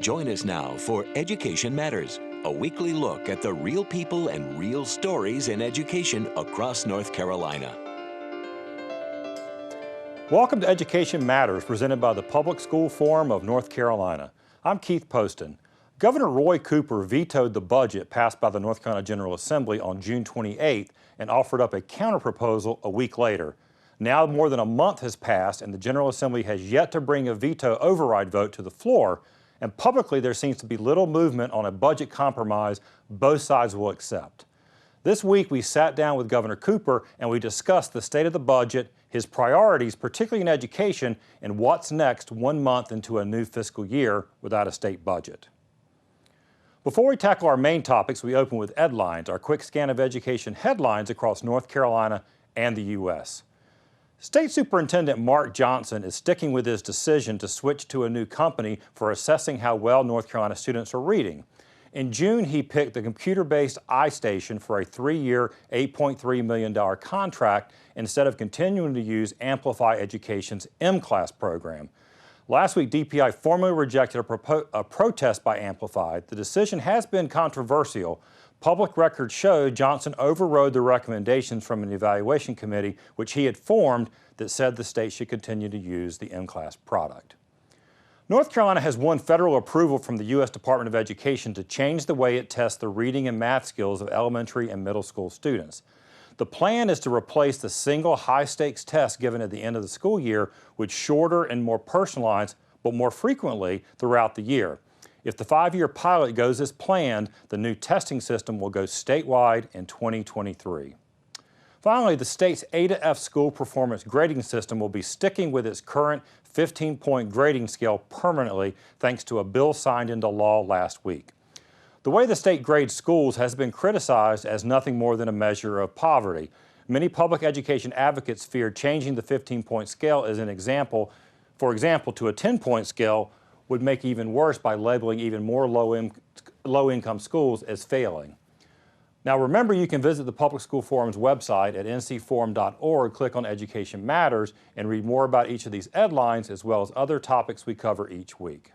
Join us now for Education Matters, a weekly look at the real people and real stories in education across North Carolina. Welcome to Education Matters, presented by the Public School Forum of North Carolina. I'm Keith Poston. Governor Roy Cooper vetoed the budget passed by the North Carolina General Assembly on June 28th and offered up a counterproposal a week later. Now more than a month has passed and the General Assembly has yet to bring a veto override vote to the floor, and publicly there seems to be little movement on a budget compromise both sides will accept. This week we sat down with Governor Cooper and we discussed the state of the budget, his priorities, particularly in education, and what's next 1 month into a new fiscal year without a state budget. Before we tackle our main topics, we open with Edlines, our quick scan of education headlines across North Carolina and the U.S. State Superintendent Mark Johnson is sticking with his decision to switch to a new company for assessing how well North Carolina students are reading. In June, he picked the computer-based iStation for a 3-year, $8.3 million contract instead of continuing to use Amplify Education's M-Class program. Last week, DPI formally rejected a protest by Amplify. The decision has been controversial. Public records show Johnson overrode the recommendations from an evaluation committee, which he had formed, that said the state should continue to use the M-Class product. North Carolina has won federal approval from the U.S. Department of Education to change the way it tests the reading and math skills of elementary and middle school students. The plan is to replace the single high-stakes test given at the end of the school year with shorter and more personalized, but more frequently throughout the year. If the 5-year pilot goes as planned, the new testing system will go statewide in 2023. Finally, the state's A to F school performance grading system will be sticking with its current 15-point grading scale permanently, thanks to a bill signed into law last week. The way the state grades schools has been criticized as nothing more than a measure of poverty. Many public education advocates fear changing the 15-point scale as an example, for example, to a 10-point scale would make it even worse by labeling even more low-income schools as failing. Now remember, you can visit the Public School Forum's website at ncforum.org, click on Education Matters, and read more about each of these headlines as well as other topics we cover each week.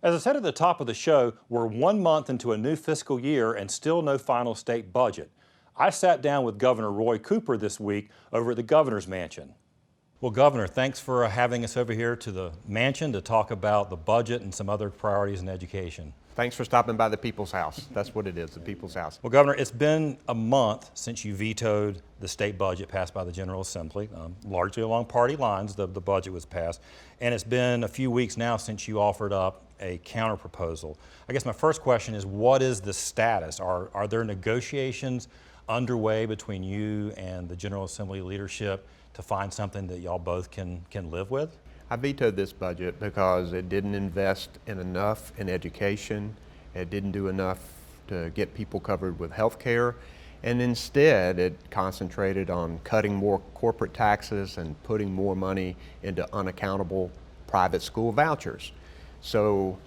As I said at the top of the show, we're 1 month into a new fiscal year and still no final state budget. I sat down with Governor Roy Cooper this week over at the Governor's Mansion. Well, Governor, thanks for having us over here to the mansion to talk about the budget and some other priorities in education. Thanks for stopping by the People's House. That's what it is, the People's House. Well, Governor, it's been a month since you vetoed the state budget passed by the General Assembly. Largely along party lines, the budget was passed. And it's been a few weeks now since you offered up a counterproposal. I guess my first question is, what is the status? Are there negotiations underway between you and the General Assembly leadership to find something that y'all both can live with? I vetoed this budget because it didn't invest enough in education. It didn't do enough to get people covered with health care. And instead, it concentrated on cutting more corporate taxes and putting more money into unaccountable private school vouchers. So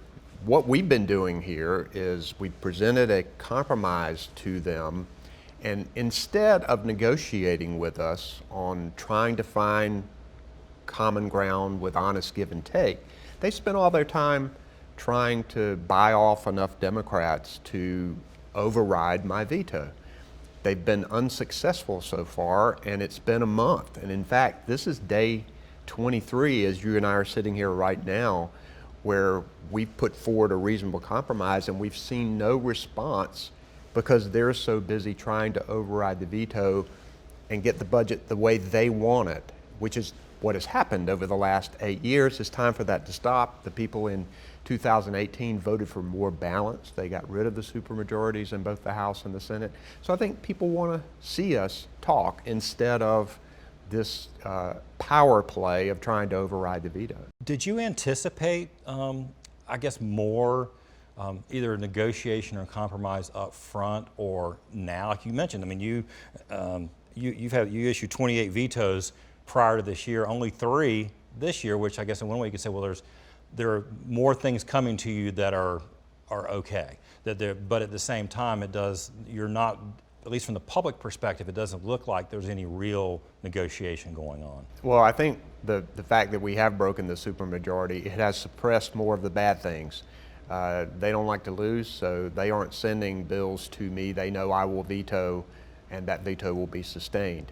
what we've been doing here is we presented a compromise to them, and instead of negotiating with us on trying to find common ground with honest give and take, they spent all their time trying to buy off enough Democrats to override my veto. They've been unsuccessful so far, and it's been a month. And in fact, this is day 23 as you and I are sitting here right now, where we've put forward a reasonable compromise and we've seen no response because they're so busy trying to override the veto and get the budget the way they want it, which is what has happened over the last 8 years. It's time for that to stop. The people in 2018 voted for more balance. They got rid of the supermajorities in both the House and the Senate. So I think people want to see us talk instead of this power play of trying to override the veto. Did you anticipate, I guess, more either a negotiation or compromise up front or now? Like you mentioned, I mean, you issued 28 vetoes prior to this year, only 3 this year, which I guess in one way you could say, well, there are more things coming to you that are okay. But at the same time, you're not, at least from the public perspective, it doesn't look like there's any real negotiation going on. Well, I think the fact that we have broken the supermajority, it has suppressed more of the bad things. They don't like to lose, so they aren't sending bills to me. They know I will veto, and that veto will be sustained.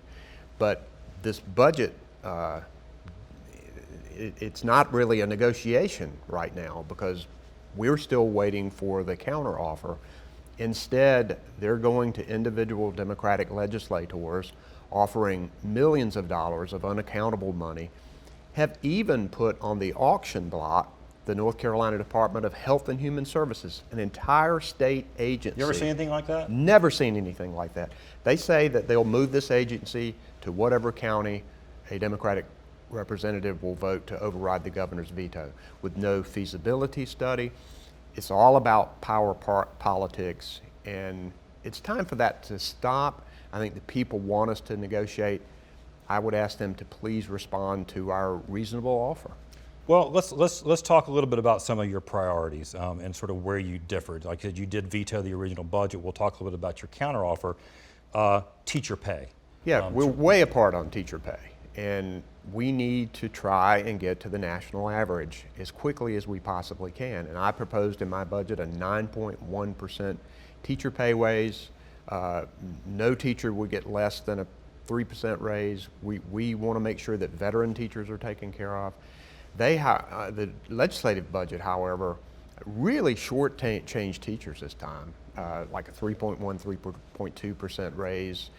But this budget, it's not really a negotiation right now because we're still waiting for the counteroffer. Instead, they're going to individual Democratic legislators offering millions of dollars of unaccountable money, have even put on the auction block the North Carolina Department of Health and Human Services, an entire state agency. You ever seen anything like that? Never seen anything like that. They say that they'll move this agency to whatever county a Democratic representative will vote to override the governor's veto with no feasibility study. It's all about power politics, and it's time for that to stop. I think the people want us to negotiate. I would ask them to please respond to our reasonable offer. Well, let's talk a little bit about some of your priorities and sort of where you differed. Like you did veto the original budget. We'll talk a little bit about your counteroffer. Teacher pay. Yeah, we're way apart on teacher pay, and we need to try and get to the national average as quickly as we possibly can. And I proposed in my budget a 9.1% teacher pay raise. No teacher would get less than a 3% raise. We want to make sure that veteran teachers are taken care of. The legislative budget, however, really short-changed teachers this time, like a 3.1, 3.2% raise.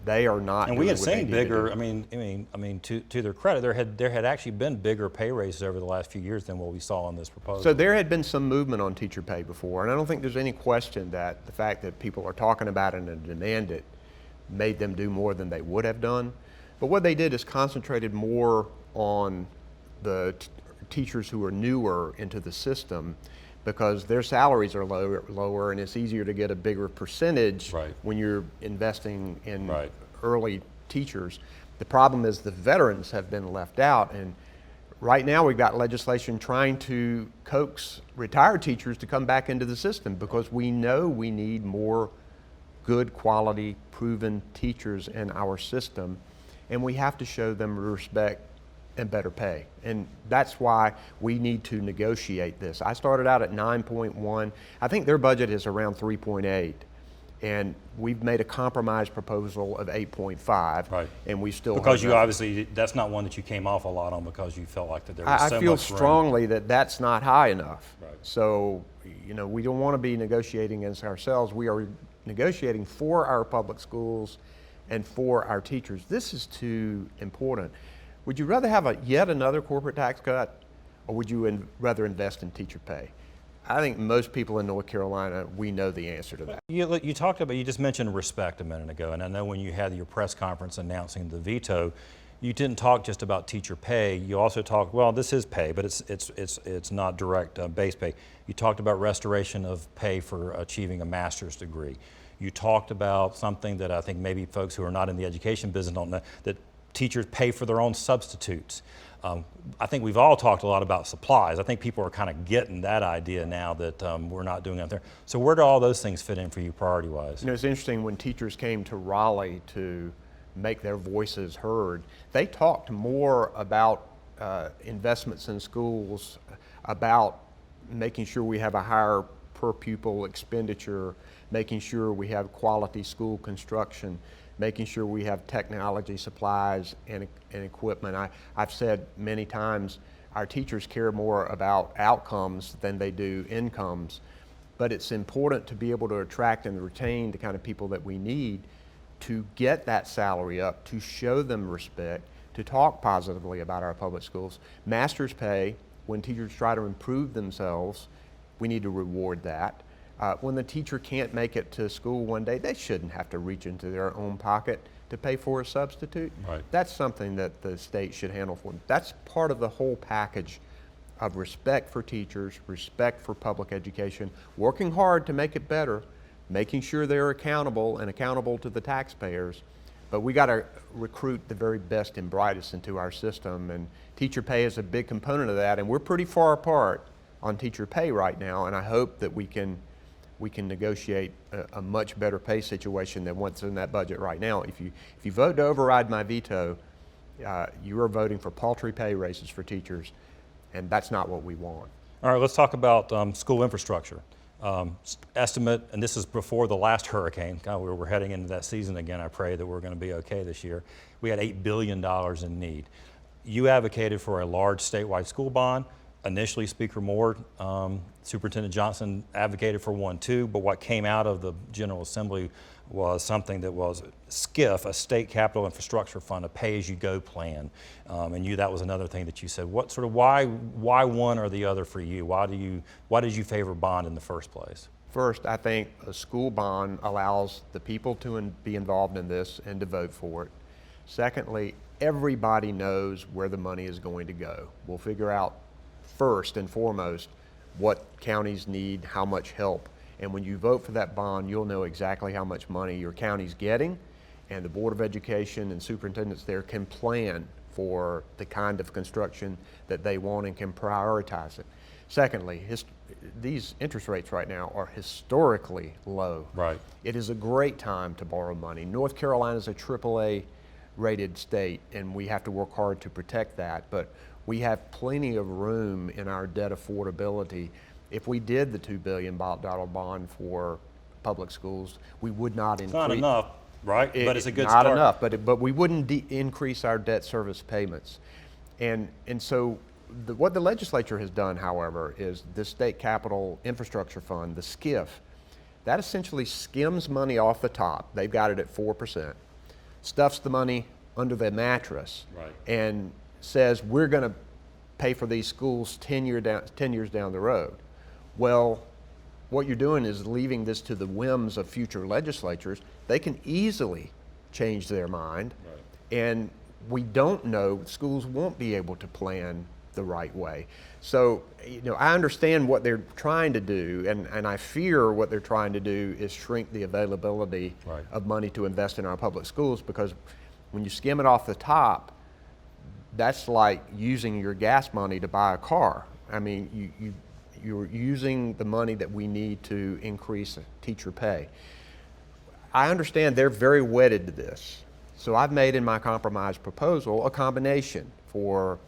They are not. And we had seen bigger. I mean, to their credit, there had actually been bigger pay raises over the last few years than what we saw in this proposal. So there had been some movement on teacher pay before, and I don't think there's any question that the fact that people are talking about it and demand it made them do more than they would have done. But what they did is concentrated more on the teachers who are newer into the system, because their salaries are lower and it's easier to get a bigger percentage when you're investing in early teachers. The problem is the veterans have been left out, and right now we've got legislation trying to coax retired teachers to come back into the system because we know we need more good quality, proven teachers in our system, and we have to show them respect and better pay. And that's why we need to negotiate this. I started out at 9.1. I think their budget is around 3.8. And we've made a compromise proposal of 8.5. And we still because you obviously, that's not one that you came off a lot on because you felt like that there was so much I feel room. strongly that that's not high enough. So, you know, we don't want to be negotiating against ourselves. We are negotiating for our public schools and for our teachers. This is too important. Would you rather have yet another corporate tax cut, or would you rather invest in teacher pay? I think most people in North Carolina, we know the answer to that. You talked about, you just mentioned respect a minute ago, and I know when you had your press conference announcing the veto, you didn't talk just about teacher pay. You also talked, well, this is pay, but it's not direct base pay. You talked about restoration of pay for achieving a master's degree. You talked about something that I think maybe folks who are not in the education business don't know, that teachers pay for their own substitutes. I think we've all talked a lot about supplies. I think people are kind of getting that idea now that we're not doing that there. So where do all those things fit in for you priority-wise? You know, it's interesting when teachers came to Raleigh to make their voices heard, they talked more about investments in schools, about making sure we have a higher per pupil expenditure, making sure we have quality school construction, making sure we have technology supplies and equipment. I've said many times our teachers care more about outcomes than they do incomes, but it's important to be able to attract and retain the kind of people that we need to get that salary up, to show them respect, to talk positively about our public schools. Master's pay, when teachers try to improve themselves, we need to reward that. When the teacher can't make it to school one day, they shouldn't have to reach into their own pocket to pay for a substitute. That's something that the state should handle for them. That's part of the whole package of respect for teachers, respect for public education, working hard to make it better, making sure they're accountable and accountable to the taxpayers. But we got to recruit the very best and brightest into our system, and teacher pay is a big component of that, and we're pretty far apart on teacher pay right now, and I hope that we can negotiate a much better pay situation than what's in that budget right now. If you vote to override my veto, you are voting for paltry pay raises for teachers, and that's not what we want. All right, let's talk about school infrastructure. Estimate, and this is before the last hurricane, God, we're heading into that season again. I pray that we're going to be okay this year. We had $8 billion in need. You advocated for a large statewide school bond. Initially, Speaker Moore, Superintendent Johnson advocated for one too, but what came out of the General Assembly was something that was SCIF, a state capital infrastructure fund, a pay-as-you-go plan. And that was another thing that you said. Why one or the other for you? Why did you favor bond in the first place? First, I think a school bond allows the people to be involved in this and to vote for it. Secondly, everybody knows where the money is going to go. We'll figure out first and foremost what counties need, how much help. And when you vote for that bond, you'll know exactly how much money your county's getting, and the Board of Education and superintendents there can plan for the kind of construction that they want and can prioritize it. Secondly, these interest rates right now are historically low. Right. It is a great time to borrow money. North Carolina is a AAA rated state, and we have to work hard to protect that, but we have plenty of room in our debt affordability. If we did the $2 billion bond for public schools, we would not increase. It's not enough, right? But it's a good start. Not enough, but we wouldn't increase our debt service payments. And so what the legislature has done, however, is the State Capital Infrastructure Fund, the SCIF, that essentially skims money off the top. They've got it at 4%, stuffs the money under the mattress, right, and says we're going to pay for these schools 10 years down the road. Well, what you're doing is leaving this to the whims of future legislatures. They can easily change their mind, right, and we don't know, schools won't be able to plan the right way. So, I understand what they're trying to do, and I fear what they're trying to do is shrink the availability, right, of money to invest in our public schools, because when you skim it off the top, that's like using your gas money to buy a car. I mean, you're using the money that we need to increase teacher pay. I understand they're very wedded to this. So I've made in my compromise proposal a combination for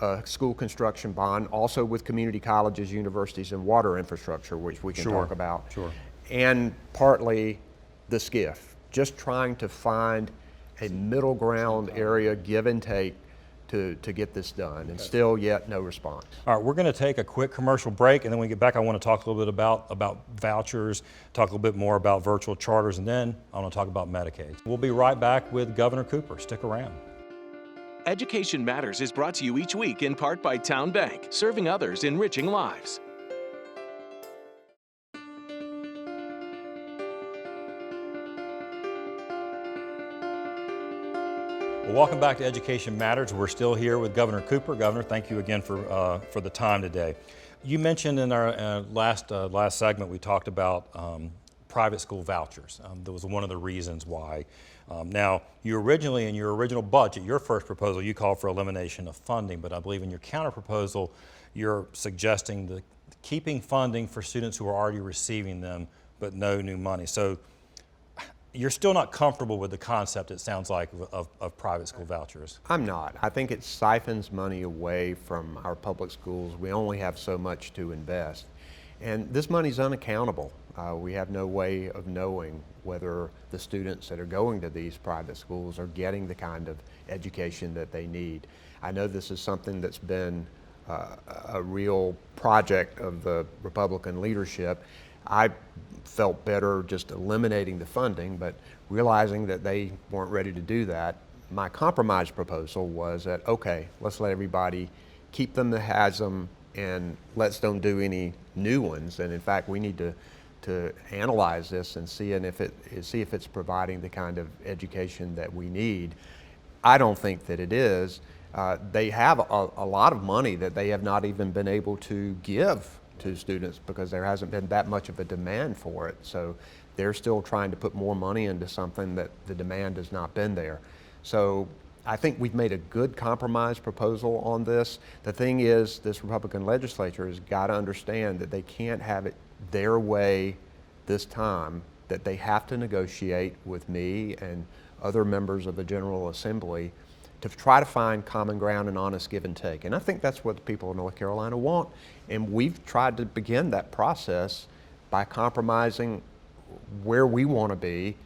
a school construction bond, also with community colleges, universities, and water infrastructure, which we can talk about. Sure. And partly the SCIF, just trying to find a middle ground area, give and take, to get this done, and still yet no response. All right, we're going to take a quick commercial break, and then when we get back, I want to talk a little bit about vouchers, talk a little bit more about virtual charters, and then I want to talk about Medicaid. We'll be right back with Governor Cooper. Stick around. Education Matters is brought to you each week in part by Town Bank, serving others, enriching lives. Well, welcome back to Education Matters. We're still here with Governor Cooper. Governor, thank you again for the time today. You mentioned in our last segment we talked about private school vouchers. That was one of the reasons why. Now, you originally, in your original budget, your first proposal, you called for elimination of funding, but I believe in your counter proposal, you're suggesting keeping funding for students who are already receiving them, but no new money. So you're still not comfortable with the concept, it sounds like, of private school vouchers. I'm not. I think it siphons money away from our public schools. We only have so much to invest. And this money's unaccountable. We have no way of knowing whether the students that are going to these private schools are getting the kind of education that they need. I know this is something that's been a real project of the Republican leadership. I felt better just eliminating the funding, but realizing that they weren't ready to do that, my compromise proposal was that, okay, let's let everybody keep them that has them, and let's don't do any new ones. And in fact, we need to analyze this and see if it's providing the kind of education that we need. I don't think that it is. They have a lot of money that they have not even been able to give to students because there hasn't been that much of a demand for it. So they're still trying to put more money into something that the demand has not been there. So I think we've made a good compromise proposal on this. The thing is, this Republican legislature has got to understand that they can't have it their way this time, that they have to negotiate with me and other members of the General Assembly to try to find common ground and honest give and take. And I think that's what the people of North Carolina want. And we've tried to begin that process by compromising where we want to be,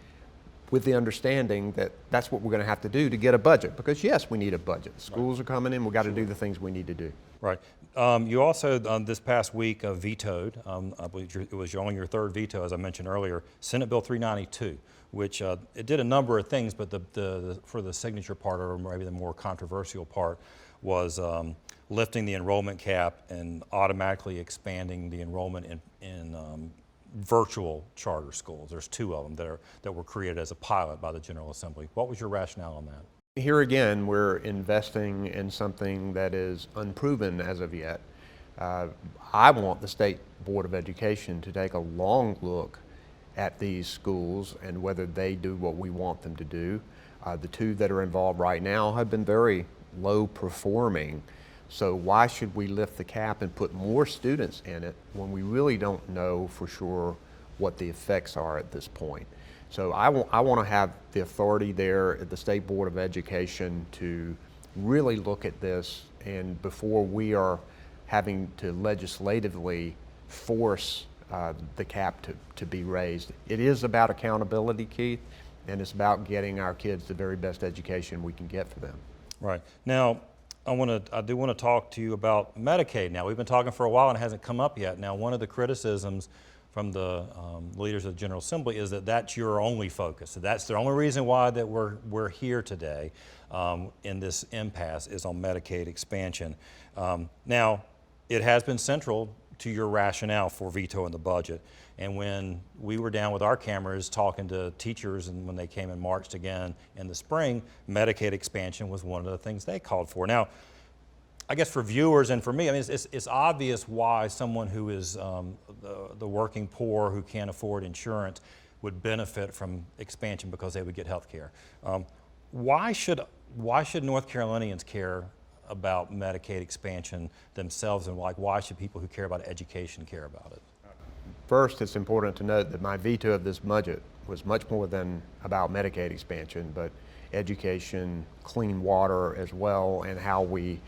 with the understanding that that's what we're going to have to do to get a budget. Because yes, we need a budget. Schools are coming in, we've got to do the things we need to do. Right. You also, this past week, vetoed, I believe it was only your third veto, as I mentioned earlier, Senate Bill 392, which it did a number of things, but for the signature part, or maybe the more controversial part, was lifting the enrollment cap and automatically expanding the enrollment in virtual charter schools. There's two of them that were created as a pilot by the General Assembly. What was your rationale on that? Here again, we're investing in something that is unproven as of yet. I want the State Board of Education to take a long look at these schools and whether they do what we want them to do. The two that are involved right now have been very low performing. So why should we lift the cap and put more students in it when we really don't know for sure what the effects are at this point? So I want to have the authority there at the State Board of Education to really look at this, and before we are having to legislatively force the cap to be raised. It is about accountability, Keith, and it's about getting our kids the very best education we can get for them. Right. Now, I do want to talk to you about Medicaid. Now, we've been talking for a while and it hasn't come up yet. Now, one of the criticisms from the leaders of the General Assembly is that that's your only focus. So that's the only reason why that we're here today in this impasse is on Medicaid expansion. Now, it has been central to your rationale for vetoing the budget. And when we were down with our cameras talking to teachers, and when they came and marched again in the spring, Medicaid expansion was one of the things they called for. Now, I guess for viewers and for me, I mean, it's obvious why someone who is the working poor who can't afford insurance would benefit from expansion, because they would get health care. Why should North Carolinians care about Medicaid expansion themselves, and why should people who care about education care about it? First, it's important to note that my veto of this budget was much more than about Medicaid expansion, but education, clean water as well, and how we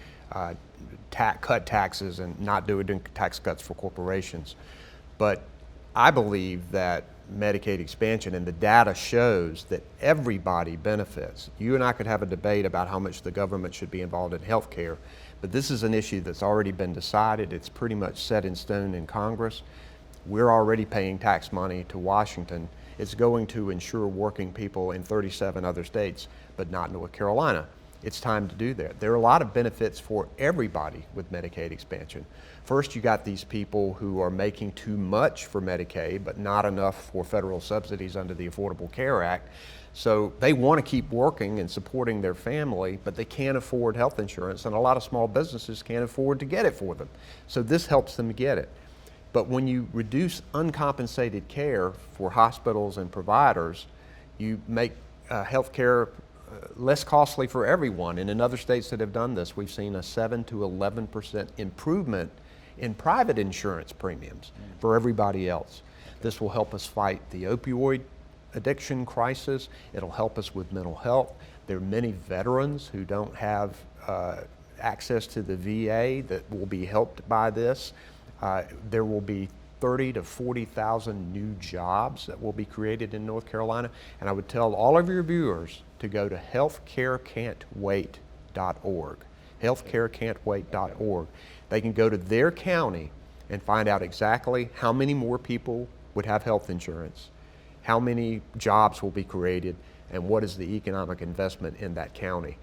cut taxes and not doing tax cuts for corporations. But I believe that Medicaid expansion, and the data shows that everybody benefits. You and I could have a debate about how much the government should be involved in health care, but this is an issue that's already been decided. It's pretty much set in stone in Congress. We're already paying tax money to Washington. It's going to insure working people in 37 other states, but not North Carolina. It's time to do that. There are a lot of benefits for everybody with Medicaid expansion. First, you got these people who are making too much for Medicaid, but not enough for federal subsidies under the Affordable Care Act. So they want to keep working and supporting their family, but they can't afford health insurance, and a lot of small businesses can't afford to get it for them. So this helps them get it. But when you reduce uncompensated care for hospitals and providers, you make health care less costly for everyone. And in other states that have done this, we've seen a 7 to 11% improvement in private insurance premiums for everybody else. This will help us fight the opioid addiction crisis. It'll help us with mental health. There are many veterans who don't have access to the VA that will be helped by this. There will be 30 to 40,000 new jobs that will be created in North Carolina. And I would tell all of your viewers to go to healthcarecan'twait.org. healthcarecan'twait.org. They can go to their county and find out exactly how many more people would have health insurance, how many jobs will be created, and what is the economic investment in that county.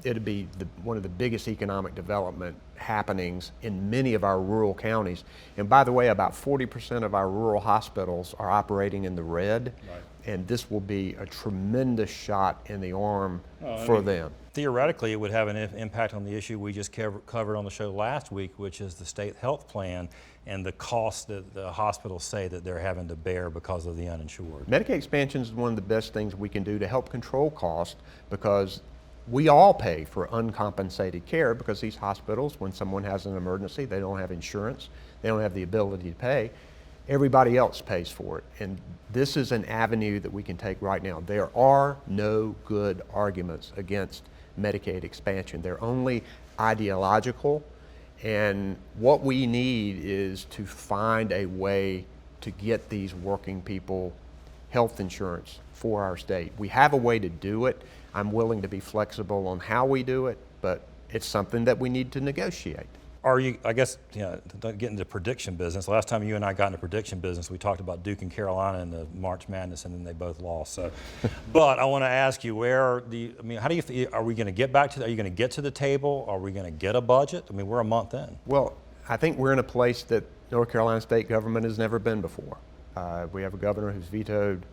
It'll be one of the biggest economic development happenings in many of our rural counties. And by the way, about 40% of our rural hospitals are operating in the red, right. And this will be a tremendous shot in the arm for them. Theoretically, it would have an impact on the issue we just covered on the show last week, which is the state health plan and the cost that the hospitals say that they're having to bear because of the uninsured. Medicaid expansion is one of the best things we can do to help control costs, because we all pay for uncompensated care, because these hospitals, when someone has an emergency, they don't have insurance, they don't have the ability to pay. Everybody else pays for it. And this is an avenue that we can take right now. There are no good arguments against Medicaid expansion. They're only ideological, and what we need is to find a way to get these working people health insurance for our state. We have a way to do it. I'm willing to be flexible on how we do it, but it's something that we need to negotiate. Are you, I guess, don't get into prediction business. Last time you and I got into prediction business, we talked about Duke and Carolina in the March Madness, and then they both lost. So, but I want to ask you, how do you feel? Are we going to get back to, are you going to get to the table? Are we going to get a budget? I mean, we're a month in. Well, I think we're in a place that North Carolina state government has never been before. We have a governor who's vetoed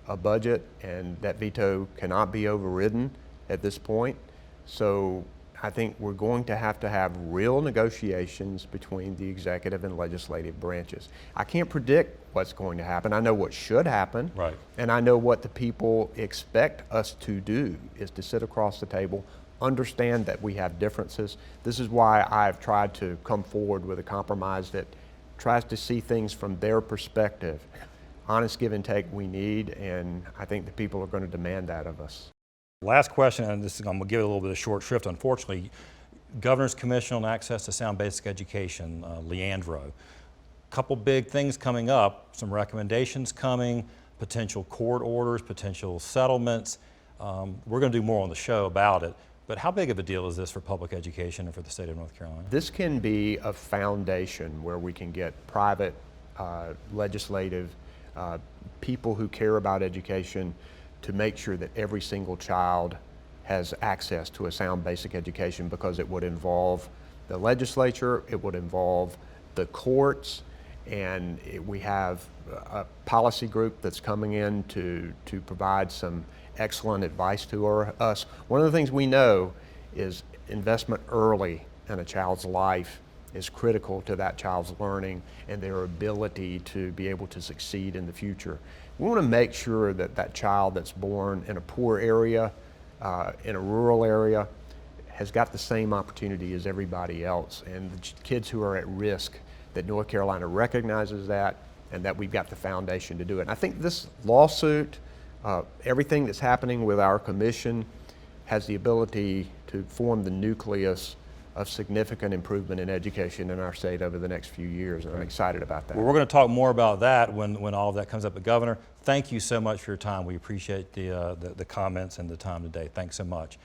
a budget, and that veto cannot be overridden at this point. So I think we're going to have real negotiations between the executive and legislative branches. I can't predict what's going to happen. I know what should happen, right, and I know what the people expect us to do is to sit across the table, understand that we have differences. This is why I've tried to come forward with a compromise that tries to see things from their perspective. Honest give and take we need, and I think the people are going to demand that of us. Last question, and I'm going to give it a little bit of short shrift, unfortunately. Governor's Commission on Access to Sound Basic Education, Leandro. Couple big things coming up, some recommendations coming, potential court orders, potential settlements. We're going to do more on the show about it, but how big of a deal is this for public education and for the state of North Carolina? This can be a foundation where we can get private, legislative, people who care about education to make sure that every single child has access to a sound basic education, because it would involve the legislature, it would involve the courts, and we have a policy group that's coming in to provide some excellent advice to us. One of the things we know is investment early in a child's life is critical to that child's learning and their ability to be able to succeed in the future. We want to make sure that that child that's born in a poor area, in a rural area, has got the same opportunity as everybody else. And the kids who are at risk, that North Carolina recognizes that, and that we've got the foundation to do it. And I think this lawsuit, everything that's happening with our commission, has the ability to form the nucleus of significant improvement in education in our state over the next few years, and I'm excited about that. Well, we're going to talk more about that when all of that comes up. But Governor, thank you so much for your time. We appreciate the comments and the time today. Thanks so much.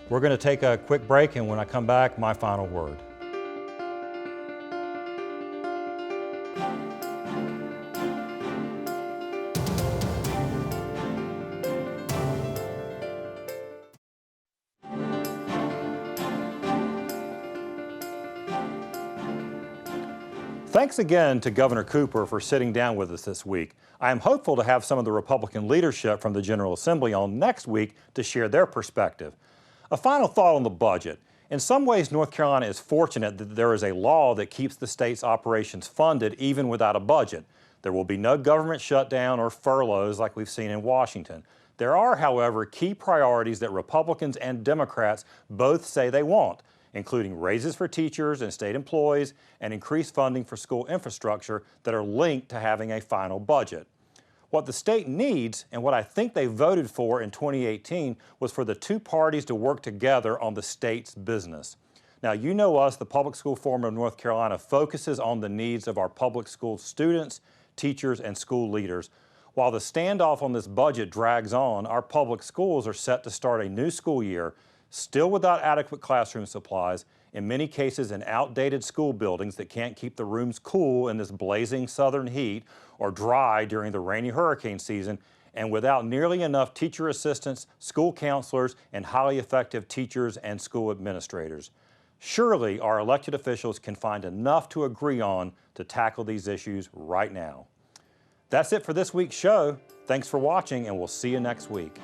We're going to take a quick break, and when I come back, my final word. Thanks again to Governor Cooper for sitting down with us this week. I am hopeful to have some of the Republican leadership from the General Assembly on next week to share their perspective. A final thought on the budget. In some ways, North Carolina is fortunate that there is a law that keeps the state's operations funded even without a budget. There will be no government shutdown or furloughs like we've seen in Washington. There are, however, key priorities that Republicans and Democrats both say they want, including raises for teachers and state employees and increased funding for school infrastructure that are linked to having a final budget. What the state needs, and what I think they voted for in 2018, was for the two parties to work together on the state's business. Now, you know us, the Public School Forum of North Carolina focuses on the needs of our public school students, teachers, and school leaders. While the standoff on this budget drags on, our public schools are set to start a new school year, still without adequate classroom supplies, in many cases in outdated school buildings that can't keep the rooms cool in this blazing southern heat or dry during the rainy hurricane season, and without nearly enough teacher assistants, school counselors, and highly effective teachers and school administrators. Surely our elected officials can find enough to agree on to tackle these issues right now. That's it for this week's show. Thanks for watching, and we'll see you next week.